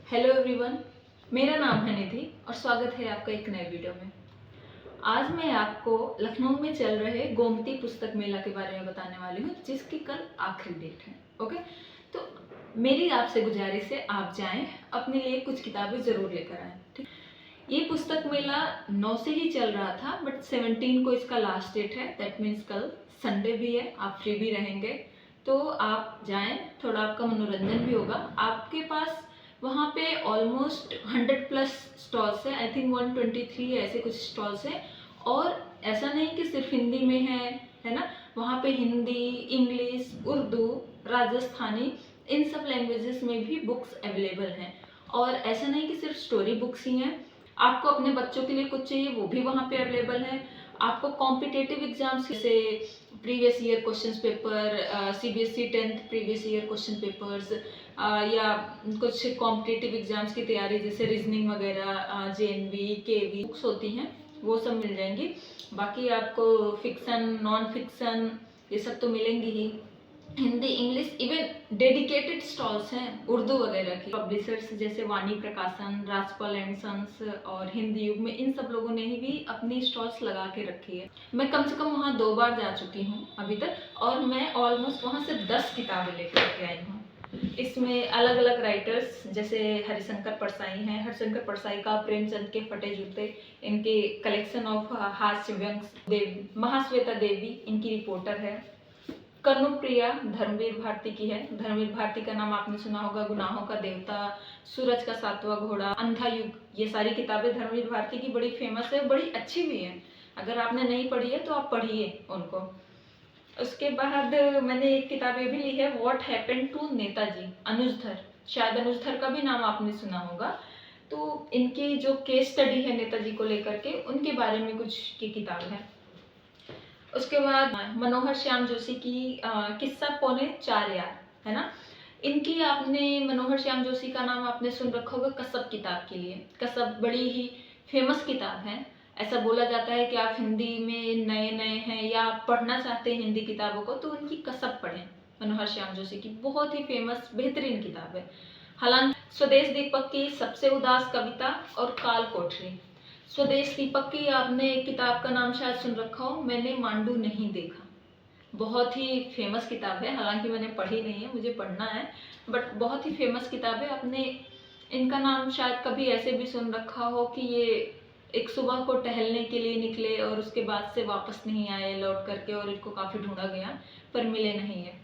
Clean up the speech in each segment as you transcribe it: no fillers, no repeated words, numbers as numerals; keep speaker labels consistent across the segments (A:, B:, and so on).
A: Hello everyone, मेरा नाम है निधि और स्वागत है आपका एक नए वीडियो में। आज मैं आपको लखनऊ में चल रहे गोमती पुस्तक मेला के बारे में बताने वाली हूँ, जिसकी कल आखिरी डेट है। ओके, तो मेरी आपसे गुजारिश है आप जाएं, अपने लिए कुछ किताबें ज़रूर लेकर आएँ। ठीक, ये पुस्तक मेला 9 से ही चल रहा था, बट 17 को इसका लास्ट डेट है। दैट मीन्स कल संडे भी है, आप फ्री भी रहेंगे, तो आप जाएं, थोड़ा आपका मनोरंजन भी होगा। आपके पास वहाँ पे ऑलमोस्ट 100 प्लस स्टॉल्स हैं, आई थिंक 123 ऐसे कुछ स्टॉल्स हैं। और ऐसा नहीं कि सिर्फ हिंदी में है ना, वहाँ पे हिंदी, इंग्लिश, उर्दू, राजस्थानी, इन सब लैंग्वेजेस में भी बुक्स अवेलेबल हैं। और ऐसा नहीं कि सिर्फ स्टोरी बुक्स ही हैं, आपको अपने बच्चों के लिए कुछ चाहिए वो भी वहाँ पे अवेलेबल है। आपको कॉम्पिटेटिव एग्जाम्स जैसे previous year question paper, CBSE 10th previous year question papers, या कुछ कॉम्पिटेटिव एग्जाम्स की तैयारी जैसे रीजनिंग वगैरह, JNV, KV बुक्स होती हैं, वो सब मिल जाएंगी। बाकी आपको फिक्सन, नॉन फिक्सन ये सब तो मिलेंगी ही। Hindi, English, even dedicated stalls हैं उर्दू वगैरह की। पब्लिशर्स जैसे वाणी प्रकाशन, राजपाल एंड सन्स और हिंदी युग में, इन सब लोगों ने ही भी अपनी स्टॉल्स लगा के रखी है। मैं कम से कम वहाँ 2 बार जा चुकी हूँ अभी तक, और मैं ऑलमोस्ट वहाँ से 10 किताबें लेकर के आई हूँ। इसमें अलग अलग राइटर्स जैसे हरिशंकर परसाई हैं। हरिशंकर परसाई का प्रेमचंद के फटे जूते, इनके कलेक्शन ऑफ हास्य व्यंग्य। महाश्वेता देवी इनकी रिपोर्टर है। कनुप्रिया धर्मवीर भारती की है। धर्मवीर भारती का नाम आपने सुना होगा, गुनाहों का देवता, सूरज का सातवां घोड़ा, अंधा युग, ये सारी किताबें धर्मवीर भारती की बड़ी फेमस है, बड़ी अच्छी भी है। अगर आपने नहीं पढ़ी है तो आप पढ़िए उनको। उसके बाद मैंने एक किताब ये भी ली है, व्हाट हैपेंड टू नेताजी, अनुज धर। शायद अनुज धर का भी नाम आपने सुना होगा। तो इनकी जो केस स्टडी है नेताजी को लेकर के, उनके बारे में कुछ की किताब है। उसके बाद मनोहर श्याम जोशी की किस्सा पौने 4 यार, है ना। इनकी आपने मनोहर श्याम जोशी का नाम आपने सुन रखा होगा कसब किताब के लिए। कसब बड़ी ही फेमस किताब है। ऐसा बोला जाता है कि आप हिंदी में नए नए हैं या आप पढ़ना चाहते हैं हिंदी किताबों को, तो उनकी कसब पढ़ें। मनोहर श्याम जोशी की बहुत ही फेमस बेहतरीन किताब है। हालांकि स्वदेश दीपक की सबसे उदास कविता और काल कोठरी। स्वदेश दीपक की आपने एक किताब का नाम शायद सुन रखा हो, मैंने मांडू नहीं देखा। बहुत ही फेमस किताब है, हालांकि मैंने पढ़ी नहीं है, मुझे पढ़ना है, बट बहुत ही फेमस किताब है। आपने इनका नाम शायद कभी ऐसे भी सुन रखा हो कि ये एक सुबह को टहलने के लिए निकले और उसके बाद से वापस नहीं आए लौट करके, और इनको काफ़ी ढूंढा गया पर मिले नहीं है।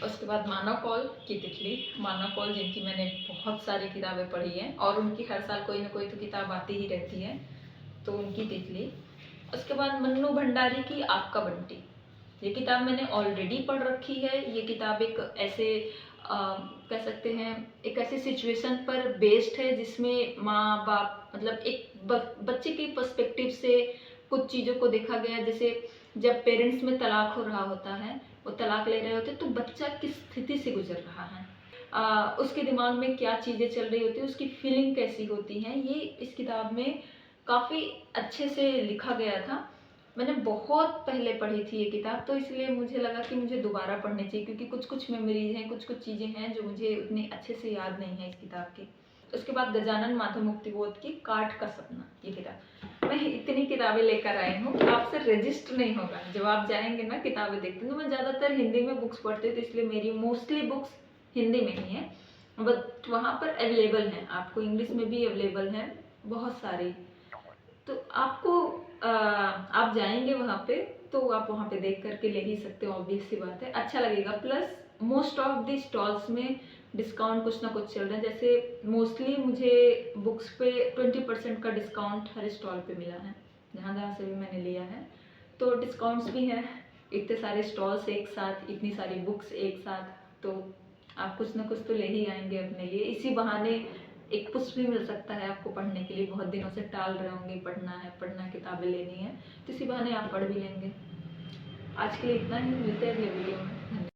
A: उसके बाद मानव कौल की तितली। मानव कौल जिनकी मैंने बहुत सारी किताबें पढ़ी हैं और उनकी हर साल कोई ना कोई तो किताब आती ही रहती है, तो उनकी तितली। उसके बाद मन्नू भंडारी की आपका बंटी। ये किताब मैंने ऑलरेडी पढ़ रखी है। ये किताब एक ऐसे कह सकते हैं एक ऐसी सिचुएशन पर बेस्ड है जिसमें माँ बाप, मतलब एक बच्चे के पर्सपेक्टिव से कुछ चीज़ों को देखा गया। जैसे जब पेरेंट्स में तलाक हो रहा होता है, वो तलाक ले रहे होते, तो बच्चा किस स्थिति से गुजर रहा है, उसके दिमाग में क्या चीज़ें चल रही होती है, उसकी फीलिंग कैसी होती है, ये इस किताब में काफ़ी अच्छे से लिखा गया था। मैंने बहुत पहले पढ़ी थी ये किताब, तो इसलिए मुझे लगा कि मुझे दोबारा पढ़नी चाहिए, क्योंकि कुछ कुछ मेमोरीज हैं, कुछ कुछ चीज़ें हैं जो मुझे उतनी अच्छे से याद नहीं है इस किताब की। उसके बाद गजानन माधव मुक्तिबोध की काठ का सपना, ये किताब। मैं इतनी किताबें लेकर आई हूँ, आपसे रजिस्टर नहीं होगा। जब आप जाएंगे ना किताबें देखते, तो मैं ज़्यादातर हिंदी में बुक्स पढ़ती हूँ, तो इसलिए मेरी मोस्टली बुक्स हिंदी में ही है, बट वहाँ पर अवेलेबल हैं, आपको इंग्लिश में भी अवेलेबल है बहुत सारी। तो आपको आप जाएंगे वहाँ पे, तो आप वहाँ पे देख करके ले ही सकते हो, ऑब्वियस सी बात है, अच्छा लगेगा। Plus most of the stalls में डिस्काउंट कुछ ना कुछ चल रहा है। जैसे मोस्टली मुझे बुक्स पे 20% का डिस्काउंट हर स्टॉल पे मिला है, जहाँ जहाँ से भी मैंने लिया है। तो डिस्काउंट्स भी हैं, इतने सारे स्टॉल्स एक साथ, इतनी सारी बुक्स एक साथ, तो आप कुछ ना कुछ तो ले ही आएंगे अपने लिए। इसी बहाने एक पुश भी मिल सकता है आपको पढ़ने के लिए। बहुत दिनों से टाल रहे होंगे, पढ़ना है, किताबें लेनी है, तो इसी बहाने आप पढ़ भी लेंगे। आज के लिए इतना ही, मिलते हैं अगले वीडियो में।